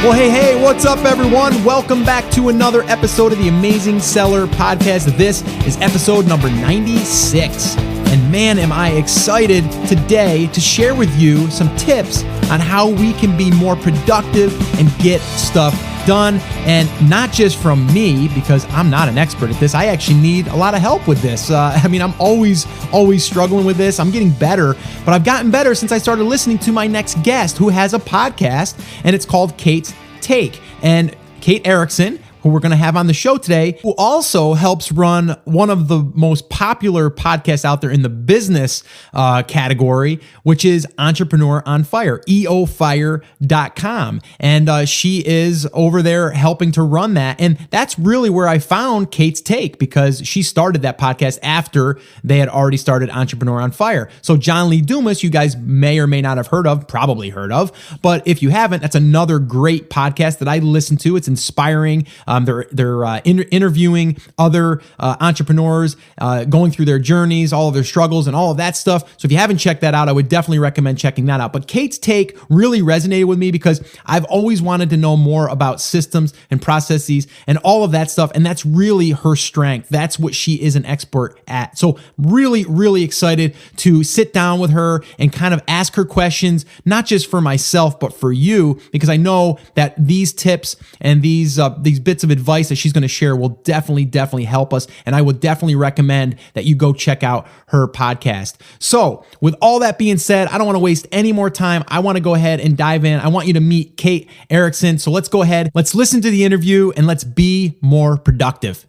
Well, hey, what's up, everyone? Welcome back to another episode of the Amazing Seller Podcast. This is episode number 96. And man, am I excited today to share with you some tips on how we can be more productive and get stuff done. And not just from me, because I'm not an expert at this. I actually need a lot of help with this. I'm always struggling with this. I'm getting better, but I've gotten better since I started listening to my next guest who has a podcast, and it's called Kate's Take. And Kate Erickson, who we're going to have on the show today, who also helps run one of the most popular podcasts out there in the business category, which is Entrepreneur on Fire, eofire.com. And she is over there helping to run that. And that's really where I found Kate's Take, because she started that podcast after they had already started Entrepreneur on Fire. So John Lee Dumas, you guys may or may not have heard of, probably heard of, but if you haven't, that's another great podcast that I listen to. It's inspiring. They're interviewing other entrepreneurs, going through their journeys, all of their struggles and all of that stuff. So if you haven't checked that out, I would definitely recommend checking that out. But Kate's Take really resonated with me because I've always wanted to know more about systems and processes and all of that stuff. And that's really her strength. That's what she is an expert at. So really excited to sit down with her and kind of ask her questions, not just for myself, but for you, because I know that these tips and these bits of advice that she's going to share will definitely help us. And I would definitely recommend that you go check out her podcast. So with all that being said, I don't want to waste any more time. I want to go ahead and dive in. I want you to meet Kate Erickson. So let's go ahead. Let's listen to the interview and let's be more productive.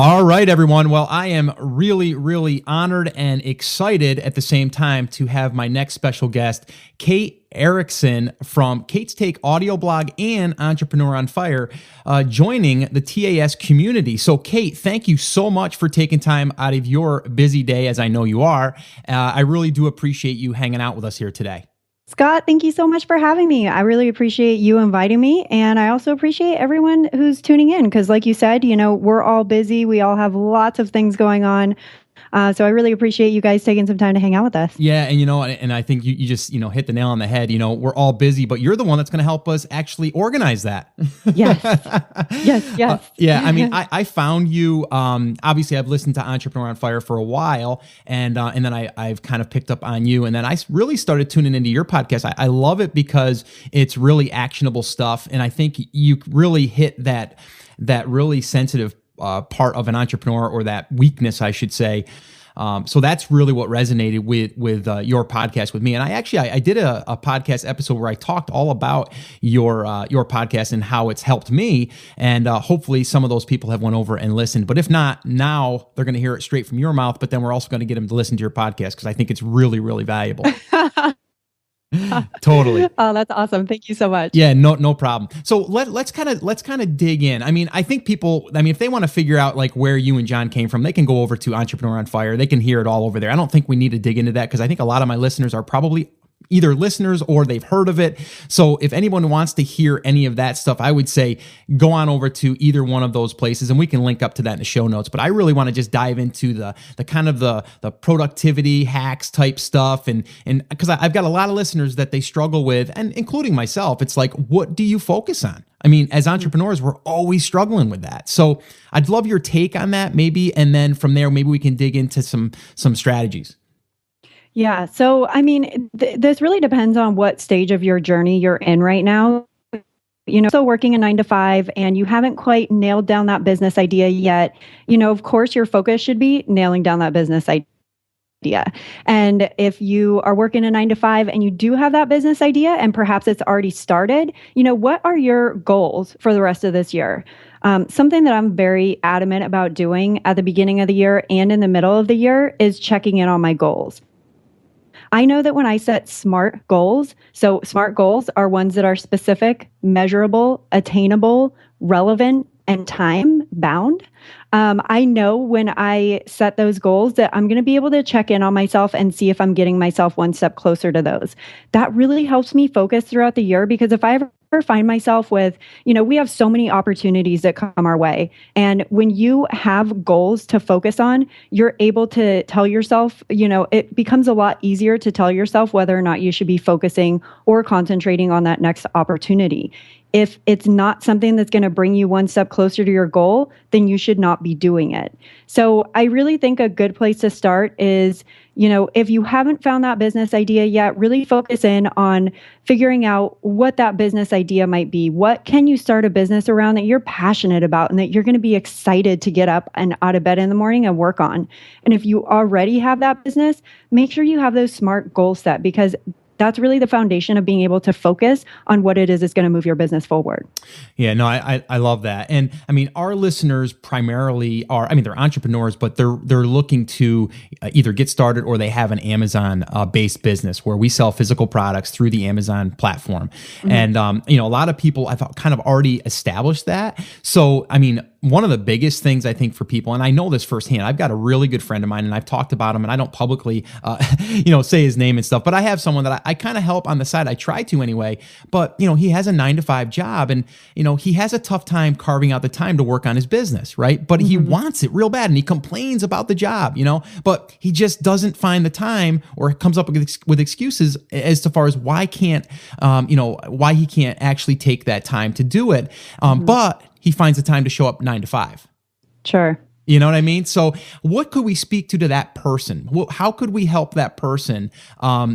All right, everyone. Well, I am really honored and excited at the same time to have my next special guest, Kate Erickson from Kate's Take audio blog and Entrepreneur on Fire, joining the TAS community. So Kate, thank you so much for taking time out of your busy day, as I know you are. I really do appreciate you hanging out with us here today. Scott, thank you so much for having me. I really appreciate you inviting me. And I also appreciate everyone who's tuning in because like you said, we're all busy. We all have lots of things going on. So I really appreciate you guys taking some time to hang out with us. Yeah. And I think you just, hit the nail on the head. We're all busy, but you're the one that's going to help us actually organize that. Yes. Yeah. I found you, obviously I've listened to Entrepreneur on Fire for a while and then I've kind of picked up on you, and then I really started tuning into your podcast. I love it because it's really actionable stuff. And I think you really hit that really sensitive part of an entrepreneur, or that weakness, I should say. So that's really what resonated with your podcast with me. And I did a podcast episode where I talked all about your podcast and how it's helped me. And hopefully some of those people have went over and listened. But if not, now they're going to hear it straight from your mouth. But then we're also going to get them to listen to your podcast because I think it's really valuable. Totally. Oh, that's awesome. Thank you so much. Yeah, no problem. So let's kind of dig in. I think people, if they want to figure out like where you and John came from, they can go over to Entrepreneur on Fire. They can hear it all over there. I don't think we need to dig into that because I think a lot of my listeners are probably either listeners or they've heard of it. So if anyone wants to hear any of that stuff, I would say go on over to either one of those places and we can link up to that in the show notes. But I really want to just dive into the kind of the productivity hacks type stuff. And because I've got a lot of listeners that they struggle with, and including myself, it's like, what do you focus on? As entrepreneurs, we're always struggling with that. So I'd love your take on that maybe. And then from there, maybe we can dig into some strategies. Yeah. So, this really depends on what stage of your journey you're in right now. So working a 9 to 5 and you haven't quite nailed down that business idea yet, of course, your focus should be nailing down that business idea. And if you are working a 9 to 5 and you do have that business idea and perhaps it's already started, what are your goals for the rest of this year? Something that I'm very adamant about doing at the beginning of the year and in the middle of the year is checking in on my goals. I know that when I set SMART goals, so SMART goals are ones that are specific, measurable, attainable, relevant, and time bound. I know when I set those goals that I'm going to be able to check in on myself and see if I'm getting myself one step closer to those. That really helps me focus throughout the year, because if I ever find myself with, we have so many opportunities that come our way. And when you have goals to focus on, you're able to tell yourself, it becomes a lot easier to tell yourself whether or not you should be focusing or concentrating on that next opportunity. if it's not something that's going to bring you one step closer to your goal, then you should not be doing it. So I really think a good place to start is, if you haven't found that business idea yet, really focus in on figuring out what that business idea might be. What can you start a business around that you're passionate about and that you're going to be excited to get up and out of bed in the morning and work on? And if you already have that business, make sure you have those SMART goals set, because that's really the foundation of being able to focus on what it is that's going to move your business forward. Yeah, no, I love that. And I mean, our listeners primarily they're entrepreneurs, but they're looking to either get started or they have an Amazon based business where we sell physical products through the Amazon platform. Mm-hmm. And, a lot of people I've kind of already established that. So, I mean, one of the biggest things I think for people, and I know this firsthand, I've got a really good friend of mine and I've talked about him, and I don't publicly, say his name and stuff, but I have someone that I kind of help on the side. I try to anyway, but he has a 9-to-5 job, and, he has a tough time carving out the time to work on his business. Right. But he wants it real bad and he complains about the job, but he just doesn't find the time, or comes up with excuses as far as why he can't actually take that time to do it. But he finds the time to show up 9 to 5. Sure. You know what I mean? So what could we speak to that person? How could we help that person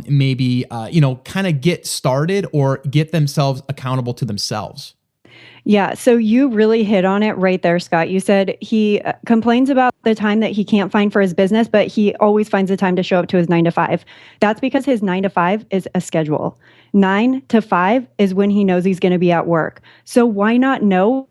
maybe, kind of get started or get themselves accountable to themselves? Yeah. So you really hit on it right there, Scott. You said he complains about the time that he can't find for his business, but he always finds the time to show up to his 9 to 5. That's because his 9 to 5 is a schedule. 9 to 5 is when he knows he's going to be at work. So why not know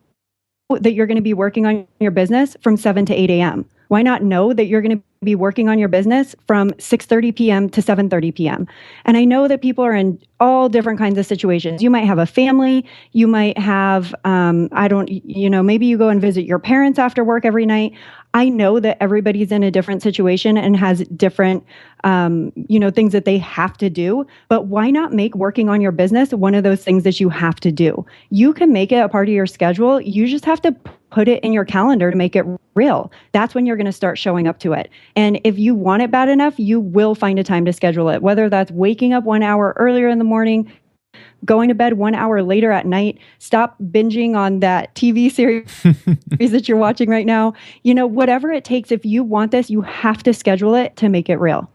that you're going to be working on your business from 7 to 8 a.m.? Why not know that you're going to be working on your business from 6:30 p.m. to 7:30 p.m.? And I know that people are in all different kinds of situations. You might have a family. You might have, maybe you go and visit your parents after work every night. I know that everybody's in a different situation and has different, things that they have to do. But why not make working on your business one of those things that you have to do? You can make it a part of your schedule. You just have to put it in your calendar to make it real. That's when you're going to start showing up to it. And if you want it bad enough, you will find a time to schedule it, whether that's waking up 1 hour earlier in the morning, going to bed 1 hour later at night, stop binging on that TV series that you're watching right now. Whatever it takes, if you want this, you have to schedule it to make it real.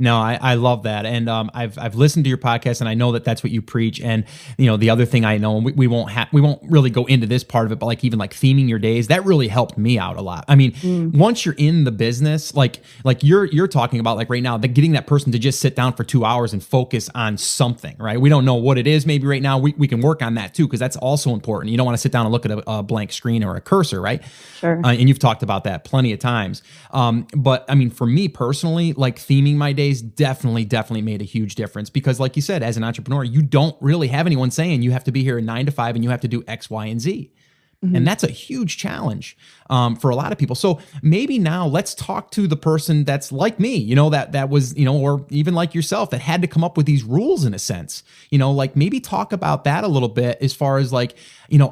No, I love that. And I've listened to your podcast and I know that that's what you preach. And, the other thing I know, and we won't really go into this part of it, but even theming your days, that really helped me out a lot. I mean, once you're in the business, like you're talking about right now, getting that person to just sit down for 2 hours and focus on something, right? We don't know what it is. Maybe right now we can work on that too, because that's also important. You don't want to sit down and look at a blank screen or a cursor, right? Sure. And you've talked about that plenty of times. But I mean, for me personally, theming my days definitely made a huge difference, because like you said, as an entrepreneur, you don't really have anyone saying you have to be here at 9 to 5 and you have to do X, Y, and Z. And that's a huge challenge for a lot of people. So maybe now let's talk to the person that's like me, that was, or even like yourself, that had to come up with these rules in a sense, maybe talk about that a little bit as far as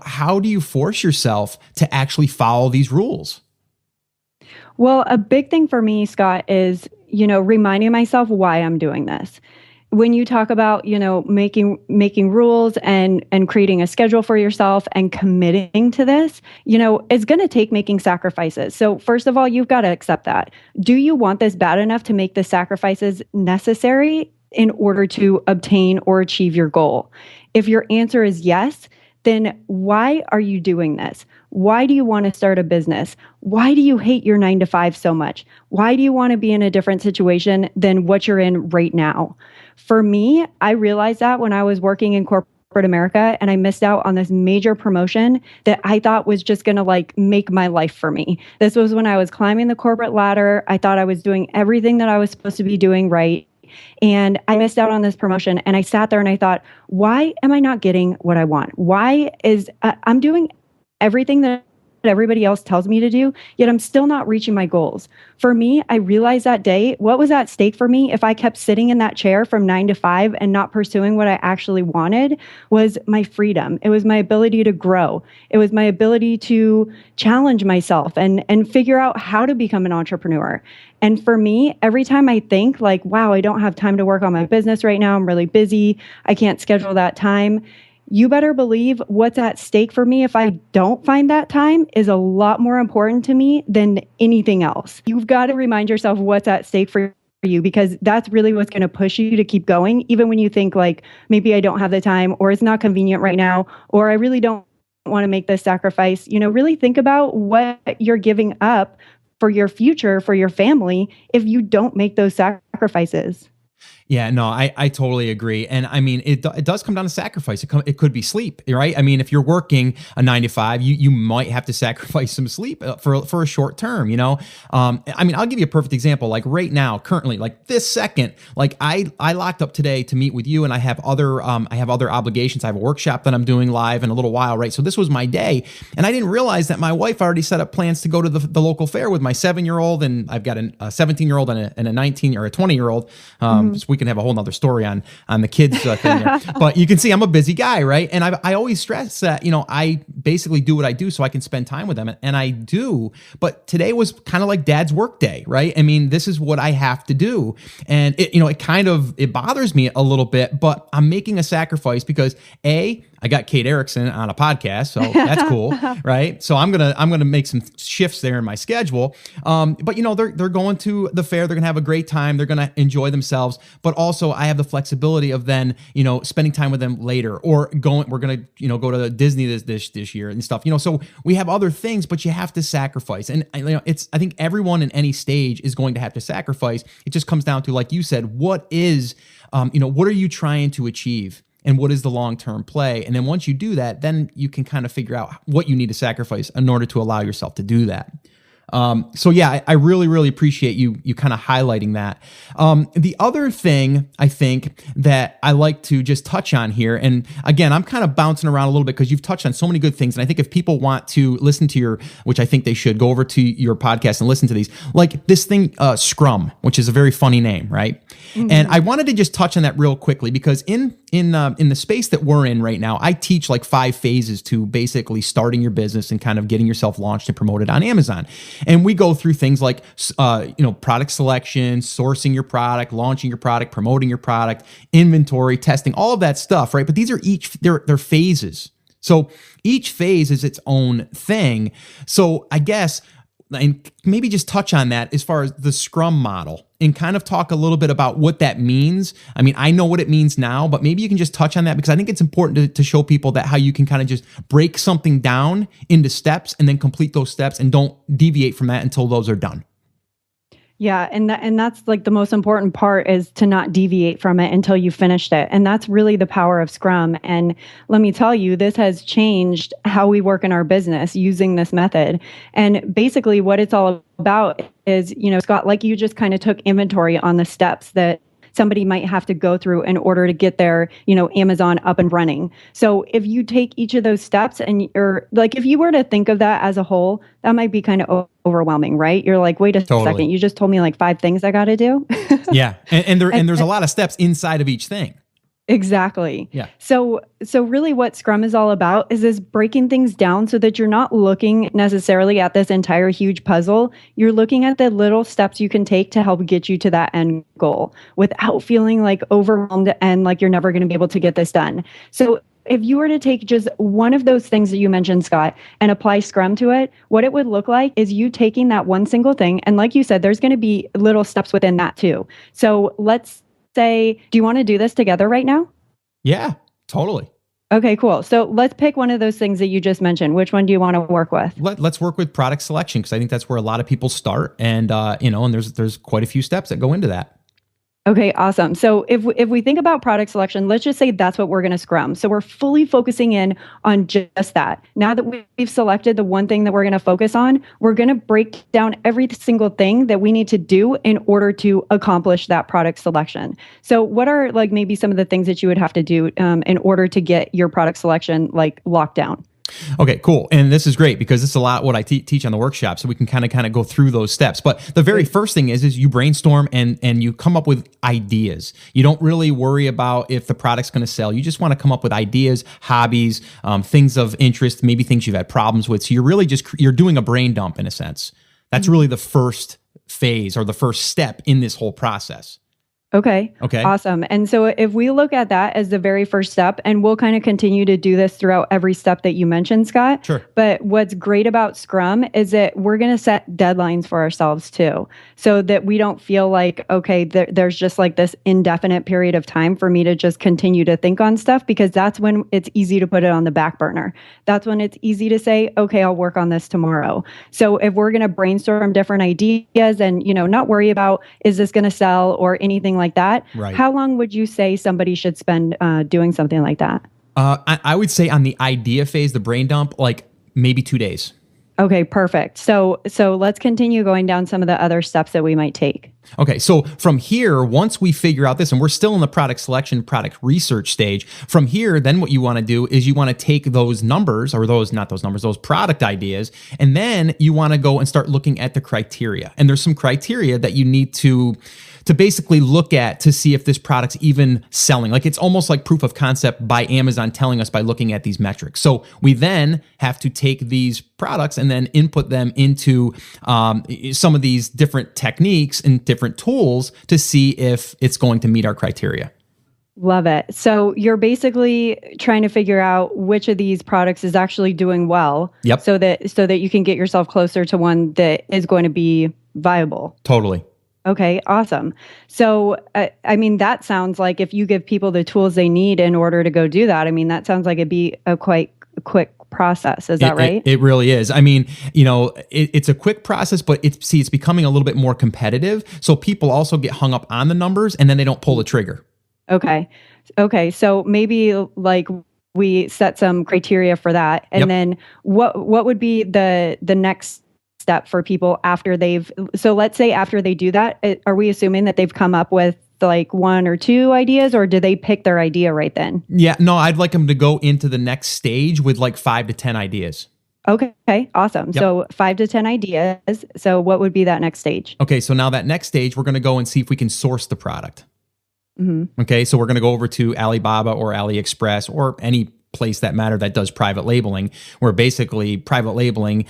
how do you force yourself to actually follow these rules? Well, a big thing for me, Scott, is, reminding myself why I'm doing this. When you talk about, making rules and creating a schedule for yourself and committing to this, it's going to take making sacrifices. So first of all, you've got to accept that. Do you want this bad enough to make the sacrifices necessary in order to obtain or achieve your goal? If your answer is yes, then why are you doing this? Why do you want to start a business? Why do you hate your 9 to 5 so much? Why do you want to be in a different situation than what you're in right now? For me, I realized that when I was working in corporate America and I missed out on this major promotion that I thought was just going to make my life for me. This was when I was climbing the corporate ladder. I thought I was doing everything that I was supposed to be doing right. And I missed out on this promotion. And I sat there and I thought, why am I not getting what I want? Why is I'm doing everything that everybody else tells me to do, yet I'm still not reaching my goals. For me, I realized that day, what was at stake for me if I kept sitting in that chair from 9 to 5 and not pursuing what I actually wanted was my freedom. It was my ability to grow. It was my ability to challenge myself and figure out how to become an entrepreneur. And for me, every time I think wow, I don't have time to work on my business right now, I'm really busy, I can't schedule that time, you better believe what's at stake for me if I don't find that time is a lot more important to me than anything else. You've got to remind yourself what's at stake for you, because that's really what's going to push you to keep going, even when you think like, maybe I don't have the time, or it's not convenient right now, or I really don't want to make this sacrifice. Really think about what you're giving up for your future, for your family, if you don't make those sacrifices. Yeah, no, I totally agree. And I mean, it does come down to sacrifice. It could be sleep, right? I mean, if you're working a 9 to 5, you might have to sacrifice some sleep for a short term, I mean, I'll give you a perfect example. Like right now, currently, like this second, like I locked up today to meet with you, and I have other obligations. I have a workshop that I'm doing live in a little while, right? So this was my day, and I didn't realize that my wife already set up plans to go to the local fair with my 7-year-old, and I've got a 17-year-old and a 19 or a 20-year-old. So we can have a whole nother story on the kids thing there. But you can see I'm a busy guy, right? And I always stress that, I basically do what I do so I can spend time with them. And I do. But today was kind of like dad's work day, right? I mean, this is what I have to do. And it bothers me a little bit, but I'm making a sacrifice because I got Kate Erickson on a podcast, so that's cool, right? So I'm gonna make some shifts there in my schedule. But they're going to the fair, they're gonna have a great time, they're gonna enjoy themselves. But also I have the flexibility of then spending time with them later, or we're gonna go to Disney this year and stuff. So we have other things, but you have to sacrifice. And I think everyone in any stage is going to have to sacrifice. It just comes down to, like you said, what are you trying to achieve? And what is the long-term play? And then once you do that, then you can kind of figure out what you need to sacrifice in order to allow yourself to do that. So yeah, I really, really appreciate you kind of highlighting that. The other thing I think that I like to just touch on here, and again, I'm kind of bouncing around a little bit because you've touched on so many good things. And I think if people want to listen to which I think they should, go over to your podcast and listen to these, like this thing, Scrum, which is a very funny name, right? Mm-hmm. And I wanted to just touch on that real quickly because in the space that we're in right now, I teach like 5 phases to basically starting your business and kind of getting yourself launched and promoted on Amazon. And we go through things like, product selection, sourcing your product, launching your product, promoting your product, inventory, testing, all of that stuff, right? But these are they're phases. So each phase is its own thing. So I guess, and maybe just touch on that as far as the Scrum model and kind of talk a little bit about what that means. I mean, I know what it means now, but maybe you can just touch on that because I think it's important to show people that how you can kind of just break something down into steps and then complete those steps and don't deviate from that until those are done. Yeah, and that's like the most important part, is to not deviate from it until you finished it. And that's really the power of Scrum. And let me tell you, this has changed how we work in our business using this method. And basically what it's all about is, Scott, like you just kind of took inventory on the steps that somebody might have to go through in order to get their, Amazon up and running. So if you take each of those steps and if you were to think of that as a whole, that might be kind of overwhelming, right? You're like, wait a second, you just told me like 5 things I got to do. Yeah. And there's a lot of steps inside of each thing. Exactly. Yeah. So really what Scrum is all about is this breaking things down so that you're not looking necessarily at this entire huge puzzle. You're looking at the little steps you can take to help get you to that end goal without feeling like overwhelmed and like you're never going to be able to get this done. So if you were to take just one of those things that you mentioned, Scott, and apply Scrum to it, what it would look like is you taking that one single thing. And like you said, there's going to be little steps within that too. So let's say, do you want to do this together right now? Yeah, totally. Okay, cool. So let's pick one of those things that you just mentioned. Which one do you want to work with? Let's work with product selection because I think that's where a lot of people start, and and there's quite a few steps that go into that. Okay, awesome. So if we think about product selection, let's just say that's what we're going to Scrum. So we're fully focusing in on just that. Now that we've selected the one thing that we're going to focus on, we're going to break down every single thing that we need to do in order to accomplish that product selection. So what are like maybe some of the things that you would have to do in order to get your product selection like locked down? Okay, cool. And this is great because this is a lot what I teach on the workshop, so we can kind of go through those steps. But the very first thing is you brainstorm and you come up with ideas. You don't really worry about if the product's going to sell. You just want to come up with ideas, hobbies, things of interest, maybe things you've had problems with. So you're really you're doing a brain dump in a sense. That's really the first phase or the first step in this whole process. Okay. Okay. Awesome. And so if we look at that as the very first step, and we'll kind of continue to do this throughout every step that you mentioned, Scott. Sure. But what's great about Scrum is that we're going to set deadlines for ourselves too, so that we don't feel like, okay, there's just like this indefinite period of time for me to just continue to think on stuff, because that's when it's easy to put it on the back burner. That's when it's easy to say, okay, I'll work on this tomorrow. So if we're going to brainstorm different ideas and, not worry about, is this going to sell or anything like that. Right. How long would you say somebody should spend doing something like that? I would say on the idea phase, the brain dump, like maybe 2 days. Okay, perfect. So let's continue going down some of the other steps that we might take. Okay, so from here, once we figure out this, and we're still in the product selection, product research stage, from here, then what you want to do is you want to take those numbers, or those product ideas, and then you want to go and start looking at the criteria. And there's some criteria that you need to basically look at to see if this product's even selling. Like, it's almost like proof of concept by Amazon telling us by looking at these metrics. So we then have to take these products and then input them into some of these different techniques and different tools to see if it's going to meet our criteria. Love it. So you're basically trying to figure out which of these products is actually doing well. Yep. So that you can get yourself closer to one that is going to be viable. Totally. Okay, awesome. So, that sounds like if you give people the tools they need in order to go do that, that sounds like it'd be a quite quick process. Is that right? It really is. It's a quick process, but it's becoming a little bit more competitive. So people also get hung up on the numbers and then they don't pull the trigger. Okay. So maybe like we set some criteria for that. And then what would be the next step for people after so let's say after they do that, are we assuming that they've come up with like 1 or 2 ideas, or do they pick their idea right then? Yeah, no, I'd like them to go into the next stage with like 5 to 10 ideas. Okay, awesome. Yep. So 5 to 10 ideas. So what would be that next stage? Okay, so now that next stage, we're going to go and see if we can source the product. Mm-hmm. Okay, so we're going to go over to Alibaba or AliExpress or any place that matter that does private labeling, where basically private labeling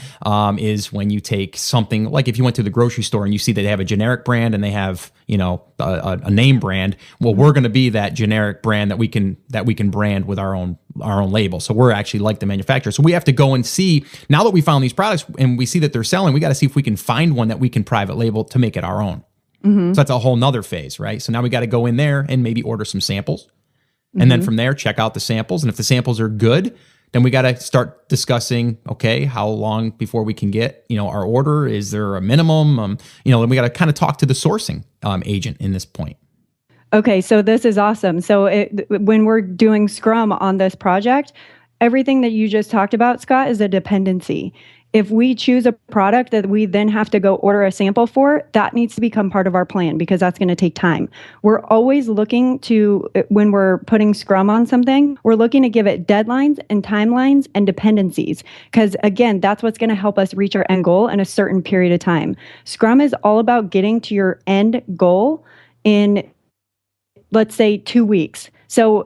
is when you take something like, if you went to the grocery store and you see that they have a generic brand and they have a name brand, well, we're going to be that generic brand that we can brand with our own label. So we're actually like the manufacturer. So we have to go and see, now that we found these products and we see that they're selling, we got to see if we can find one that we can private label to make it our own. Mm-hmm. So that's a whole nother phase, right? So now we got to go in there and maybe order some samples. And then from there, check out the samples. And if the samples are good, then we got to start discussing, okay, how long before we can get, our order? Is there a minimum? Then we got to kind of talk to the sourcing agent in this point. Okay, so this is awesome. So when we're doing Scrum on this project, everything that you just talked about, Scott, is a dependency. If we choose a product that we then have to go order a sample for, that needs to become part of our plan, because that's going to take time. We're always looking to, when we're putting Scrum on something, we're looking to give it deadlines and timelines and dependencies, because again, that's what's going to help us reach our end goal in a certain period of time. Scrum is all about getting to your end goal in, let's say, 2 weeks. So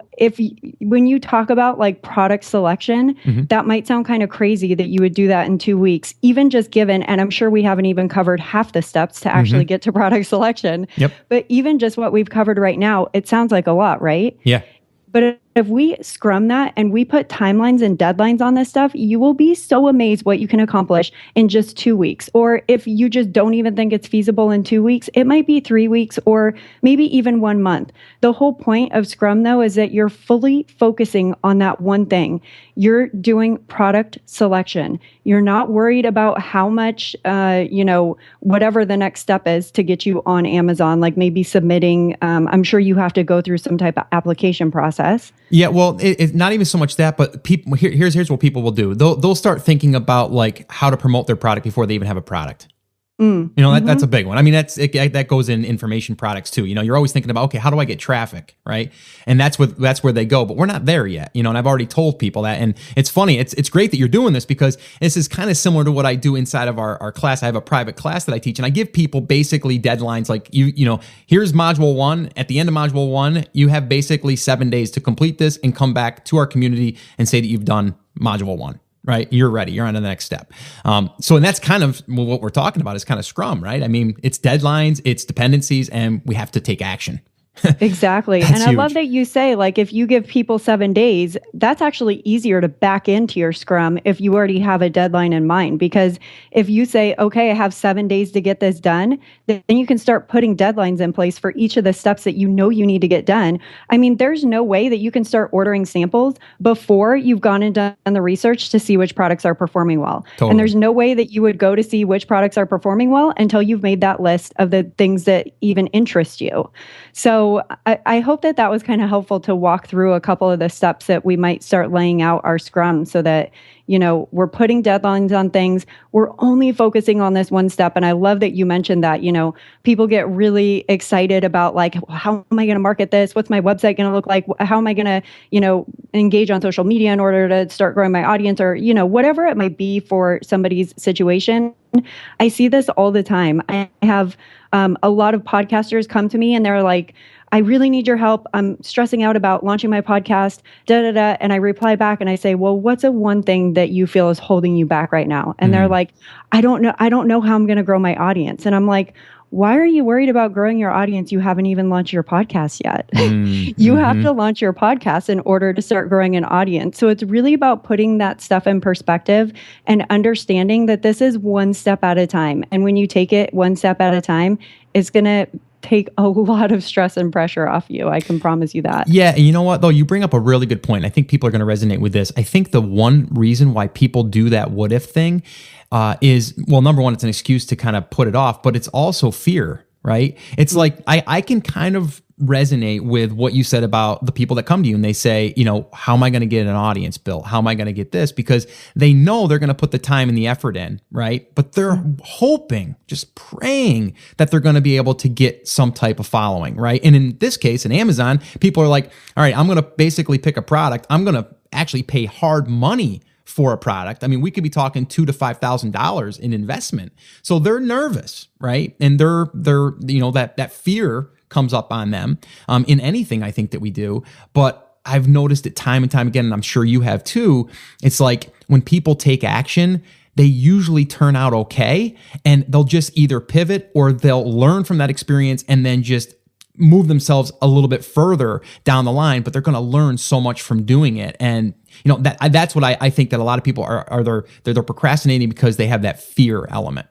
when you talk about like product selection, mm-hmm. that might sound kind of crazy that you would do that in 2 weeks, even just given, and I'm sure we haven't even covered half the steps to actually mm-hmm. get to product selection. Yep. But even just what we've covered right now, it sounds like a lot, right? Yeah. But if we Scrum that and we put timelines and deadlines on this stuff, you will be so amazed what you can accomplish in just 2 weeks. Or if you just don't even think it's feasible in 2 weeks, it might be 3 weeks or maybe even 1 month. The whole point of Scrum, though, is that you're fully focusing on that one thing. You're doing product selection. You're not worried about how much, whatever the next step is to get you on Amazon, like maybe submitting. I'm sure you have to go through some type of application process. Yeah, well, it's not even so much that, but people here's what people will do. They'll start thinking about like how to promote their product before they even have a product. Mm-hmm. That's a big one. I mean, that goes in information products too. You're always thinking about, okay, how do I get traffic, right? And that's where they go. But we're not there yet, and I've already told people that. And it's funny. It's great that you're doing this, because this is kind of similar to what I do inside of our class. I have a private class that I teach, and I give people basically deadlines. Like here's module 1. At the end of module 1, you have basically 7 days to complete this and come back to our community and say that you've done module 1. Right? You're ready. You're on to the next step. And that's kind of what we're talking about, is kind of Scrum, right? I mean, it's deadlines, it's dependencies, and we have to take action. Exactly. That's And I love huge. that you say, like, if you give people 7 days, that's actually easier to back into your Scrum if you already have a deadline in mind. Because if you say, okay, I have 7 days to get this done, then you can start putting deadlines in place for each of the steps that you know you need to get done. I mean, there's no way that you can start ordering samples before you've gone and done the research to see which products are performing well. And Totally. there's no way that you would go to see which products are performing well until you've made that list of the things that even interest you. So I hope that that was kind of helpful to walk through a couple of the steps that we might start laying out our Scrum so that, we're putting deadlines on things. We're only focusing on this one step. And I love that you mentioned that, people get really excited about like, well, how am I going to market this? What's my website going to look like? How am I going to, engage on social media in order to start growing my audience or, whatever it might be for somebody's situation. I see this all the time. I have a lot of podcasters come to me and they're like, I really need your help. I'm stressing out about launching my podcast, da, da, da. And I reply back and I say, well, what's a one thing that you feel is holding you back right now? And they're like, I don't know. I don't know how I'm going to grow my audience. And I'm like, why are you worried about growing your audience? You haven't even launched your podcast yet. You have to launch your podcast in order to start growing an audience. So it's really about putting that stuff in perspective and understanding that this is one step at a time. And when you take it one step at a time, it's going to take a lot of stress and pressure off you. I can promise you that. Yeah. And you know what, though? You bring up a really good point. I think people are going to resonate with this. I think the one reason why people do that what if thing is, well, number one, it's an excuse to kind of put it off, but it's also fear, right? It's like, I can kind of resonate with what you said about the people that come to you and they say, how am I going to get an audience built? How am I going to get this? Because they know they're going to put the time and the effort in, right? But they're hoping, just praying that they're going to be able to get some type of following, right? And in this case, in Amazon, people are like, all right, I'm going to basically pick a product. I'm going to actually pay hard money for a product. I mean, we could be talking $2,000 to $5,000 in investment. So they're nervous, right? And they're that fear comes up on them in anything I think that we do. But I've noticed it time and time again, and I'm sure you have too. It's like when people take action, they usually turn out okay, and they'll just either pivot or they'll learn from that experience and then just move themselves a little bit further down the line, but they're going to learn so much from doing it. And that's what I think that a lot of people are they're procrastinating because they have that fear element.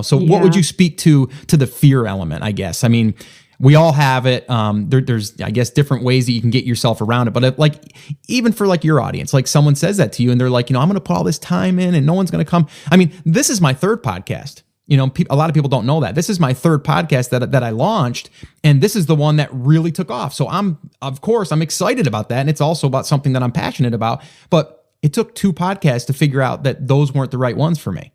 So what would you speak to the fear element? I guess. I mean, we all have it. There's, I guess, different ways that you can get yourself around it. But even for your audience, like someone says that to you and they're like, I'm going to put all this time in and no one's going to come. I mean, this is my third podcast. A lot of people don't know that. This is my third podcast that I launched, and this is the one that really took off. So I'm excited about that. And it's also about something that I'm passionate about. But it took 2 podcasts to figure out that those weren't the right ones for me.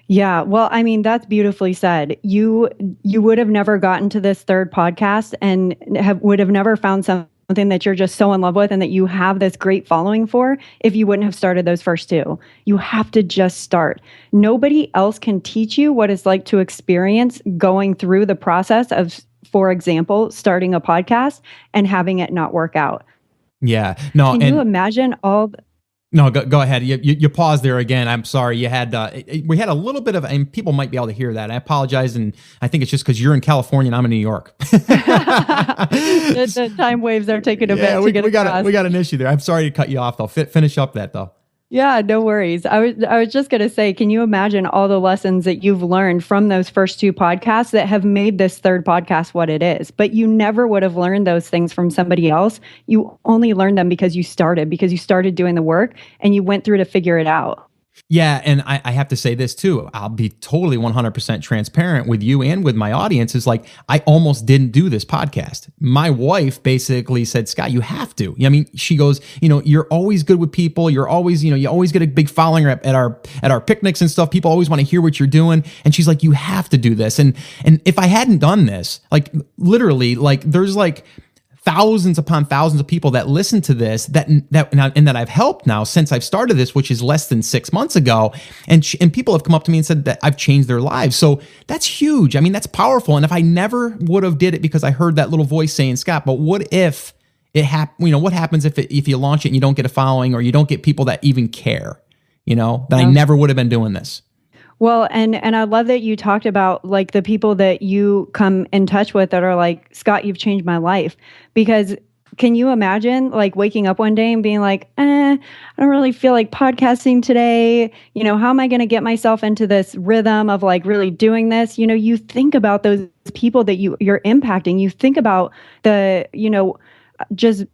Yeah, well, I mean, that's beautifully said. You would have never gotten to this third podcast and would have never found something that you're just so in love with and that you have this great following for if you wouldn't have started those first 2. You have to just start. Nobody else can teach you what it's like to experience going through the process of, for example, starting a podcast and having it not work out. Yeah. No. Can you imagine all... No, go ahead. You paused there again. I'm sorry. You had we had a little bit of, and people might be able to hear that. I apologize, and I think it's just because you're in California and I'm in New York. the time waves are taking a bit. We got an issue there. I'm sorry to cut you off though. Finish up that though. Yeah, no worries. I was just going to say, can you imagine all the lessons that you've learned from those first 2 podcasts that have made this third podcast what it is? But you never would have learned those things from somebody else. You only learned them because you started doing the work and you went through to figure it out. Yeah, and I have to say this too. I'll be totally 100% transparent with you and with my audience. Is like, I almost didn't do this podcast. My wife basically said, Scott, you have to. I mean, she goes, you're always good with people. You're always, you always get a big following at our picnics and stuff. People always want to hear what you're doing. And she's like, you have to do this. And if I hadn't done this, literally, there's thousands upon thousands of people that listen to this that I've helped now since I've started this, which is less than 6 months ago. And people have come up to me and said that I've changed their lives. So that's huge. I mean, that's powerful. And if I never would have did it because I heard that little voice saying, Scott, but what if it happened? What happens if you launch it and you don't get a following or you don't get people that even care, then I never would have been doing this. Well, and I love that you talked about like the people that you come in touch with that are like, Scott, you've changed my life. Because can you imagine like waking up one day and being like, I don't really feel like podcasting today. How am I going to get myself into this rhythm of like really doing this? You think about those people that you're impacting. You think about the, just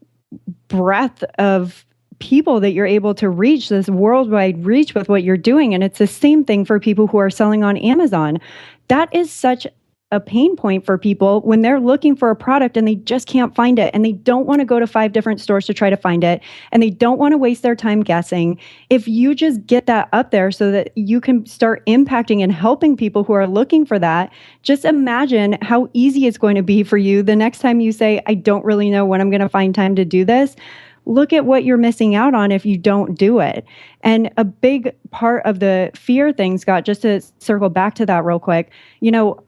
breadth of people that you're able to reach, this worldwide reach with what you're doing. And it's the same thing for people who are selling on Amazon. That is such a pain point for people when they're looking for a product and they just can't find it, and they don't want to go to 5 different stores to try to find it, and they don't want to waste their time guessing. If you just get that up there so that you can start impacting and helping people who are looking for that, just imagine how easy it's going to be for you the next time you say, I don't really know when I'm going to find time to do this. Look at what you're missing out on if you don't do it. And a big part of the fear thing, Scott, just to circle back to that real quick,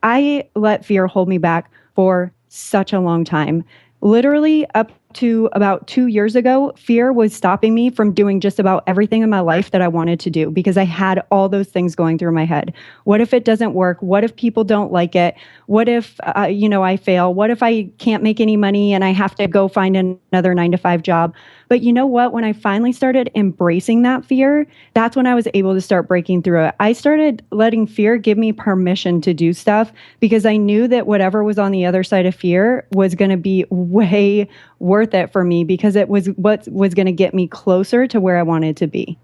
I let fear hold me back for such a long time. Literally up to about 2 years ago, fear was stopping me from doing just about everything in my life that I wanted to do because I had all those things going through my head. What if it doesn't work? What if people don't like it? What if, I fail? What if I can't make any money and I have to go find another 9-to-5 job? But you know what? When I finally started embracing that fear, that's when I was able to start breaking through it. I started letting fear give me permission to do stuff because I knew that whatever was on the other side of fear was going to be way worth it for me because it was what was going to get me closer to where I wanted to be.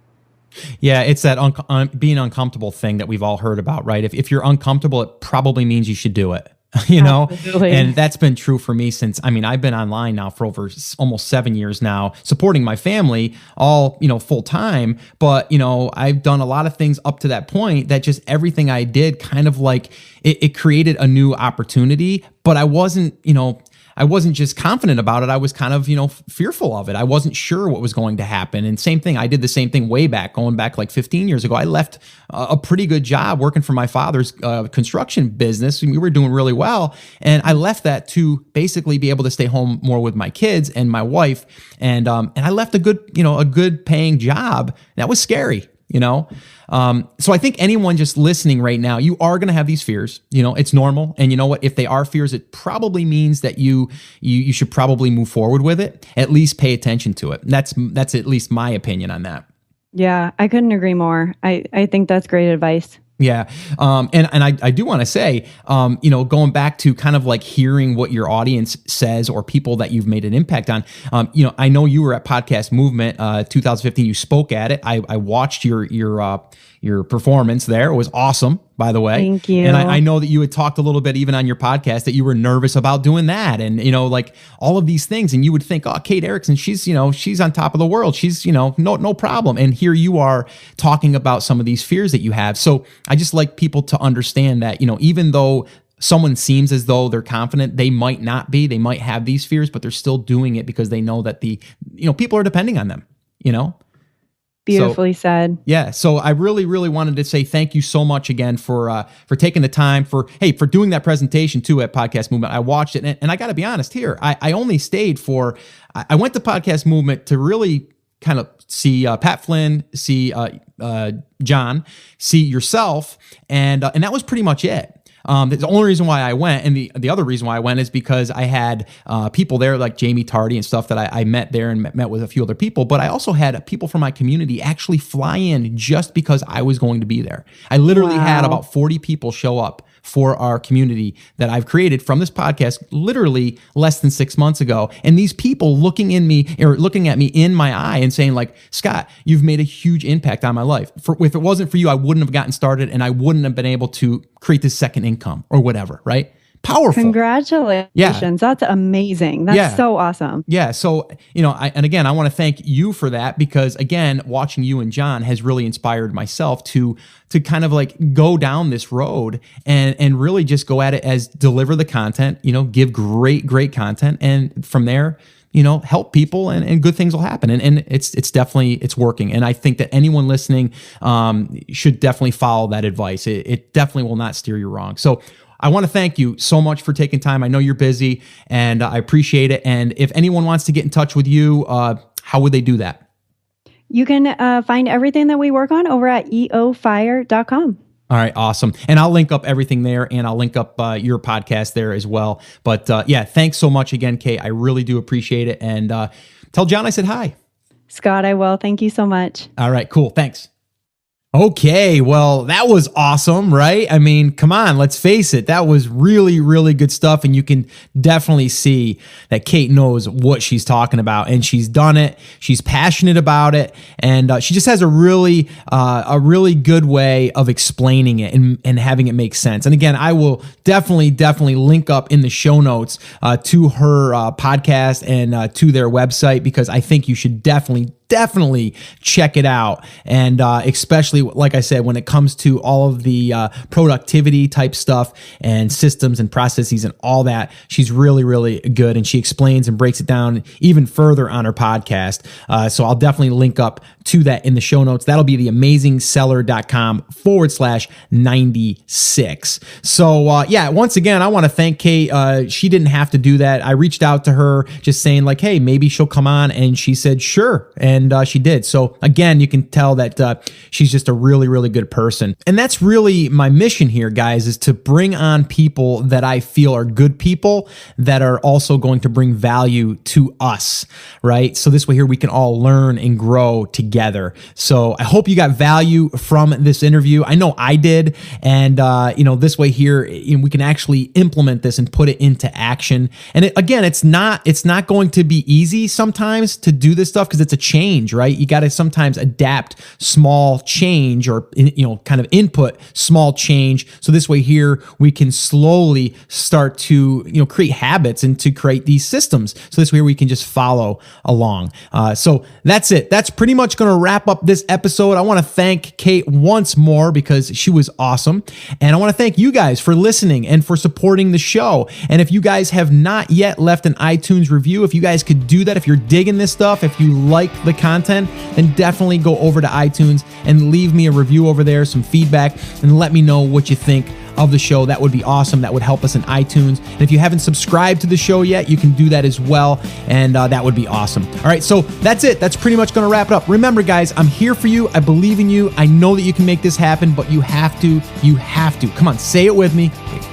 Yeah, it's that being uncomfortable thing that we've all heard about, right? If you're uncomfortable, it probably means you should do it. Absolutely. And that's been true for me since, I've been online now for over almost 7 years now, supporting my family all, full time. But, I've done a lot of things up to that point that just everything I did kind of like it created a new opportunity, but I wasn't just confident about it. I was kind of, fearful of it. I wasn't sure what was going to happen. And same thing, I did the same thing going back like 15 years ago. I left a pretty good job working for my father's construction business. We were doing really well. And I left that to basically be able to stay home more with my kids and my wife. And I left a good paying job. That was scary. So I think anyone just listening right now, you are going to have these fears, it's normal. And you know what, if they are fears, it probably means that you should probably move forward with it, at least pay attention to it. That's at least my opinion on that. Yeah, I couldn't agree more. I think that's great advice. Yeah. And I do want to say, going back to kind of like hearing what your audience says or people that you've made an impact on, I know you were at Podcast Movement 2015. You spoke at it. I watched your performance there. It was awesome, by the way. Thank you. And I know that you had talked a little bit even on your podcast that you were nervous about doing that and, like all of these things. And you would think, oh, Kate Erickson, she's on top of the world. She's, no problem. And here you are talking about some of these fears that you have. So I just like people to understand that, even though someone seems as though they're confident, they might not be, they might have these fears, but they're still doing it because they know that people are depending on them, Beautifully said. Yeah. So I really, really wanted to say thank you so much again for taking the time for doing that presentation too at Podcast Movement. I watched it and I got to be honest here. I only stayed I went to Podcast Movement to really kind of see Pat Flynn, see John, see yourself. And that was pretty much it. The only reason why I went, and the other reason why I went is because I had people there like Jamie Tardy and stuff that I met there and met with a few other people, but I also had people from my community actually fly in just because I was going to be there. I literally had about 40 people show up for our community that I've created from this podcast literally less than 6 months ago. And these people looking at me in my eye and saying like, Scott, you've made a huge impact on my life. If it wasn't for you, I wouldn't have gotten started and I wouldn't have been able to create this second income or whatever, right? Powerful. Congratulations. Yeah. That's amazing. That's so awesome. Yeah. So, I want to thank you for that because again, watching you and John has really inspired myself to kind of like go down this road and really just go at it as deliver the content, give great content. And from there, help people and good things will happen. And it's definitely, it's working. And I think that anyone listening should definitely follow that advice. It definitely will not steer you wrong. So I want to thank you so much for taking time. I know you're busy and I appreciate it. And if anyone wants to get in touch with you, how would they do that? You can find everything that we work on over at eofire.com. All right, awesome. And I'll link up everything there, and I'll link up your podcast there as well. But yeah, thanks so much again, Kate. I really do appreciate it. And tell John I said hi. Scott, I will. Thank you so much. All right, cool. Thanks. Okay, well, that was awesome, right? I mean, come on, let's face it. That was really, really good stuff. And you can definitely see that Kate knows what she's talking about, and she's done it. She's passionate about it. And she just has a really good way of explaining it and having it make sense. And again, I will definitely link up in the show notes to her podcast and to their website, because I think you should definitely check it out. And especially, like I said, when it comes to all of the productivity type stuff and systems and processes and all that, she's really, really good. And she explains and breaks it down even further on her podcast. So I'll definitely link up to that in the show notes. That'll be theamazingseller.com/96. So yeah, once again, I want to thank Kate. She didn't have to do that. I reached out to her just saying like, hey, maybe she'll come on. And she said, sure. And she did. So again, you can tell that she's just a really, really good person. And that's really my mission here, guys, is to bring on people that I feel are good people that are also going to bring value to us, right? So this way here, we can all learn and grow together. So I hope you got value from this interview. I know I did. And, this way here, we can actually implement this and put it into action. And again, it's not going to be easy sometimes to do this stuff because it's a change, right? You got to sometimes adapt small change or, kind of input small change. So this way here, we can slowly start to, create habits and to create these systems. So this way we can just follow along. So that's it. That's pretty much going to wrap up this episode. I want to thank Kate once more because she was awesome. And I want to thank you guys for listening and for supporting the show. And if you guys have not yet left an iTunes review, if you guys could do that, if you're digging this stuff, if you like the content, then definitely go over to iTunes and leave me a review over there, some feedback, and let me know what you think of the show. That would be awesome. That would help us in iTunes. And if you haven't subscribed to the show yet, you can do that as well. And that would be awesome. All right, so that's it. That's pretty much going to wrap it up. Remember, guys, I'm here for you. I believe in you. I know that you can make this happen, but you have to. Come on, say it with me.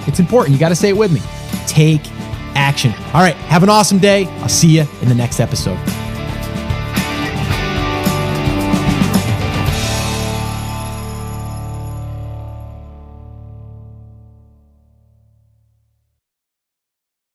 It's important. You got to say it with me. Take action. All right, have an awesome day. I'll see you in the next episode.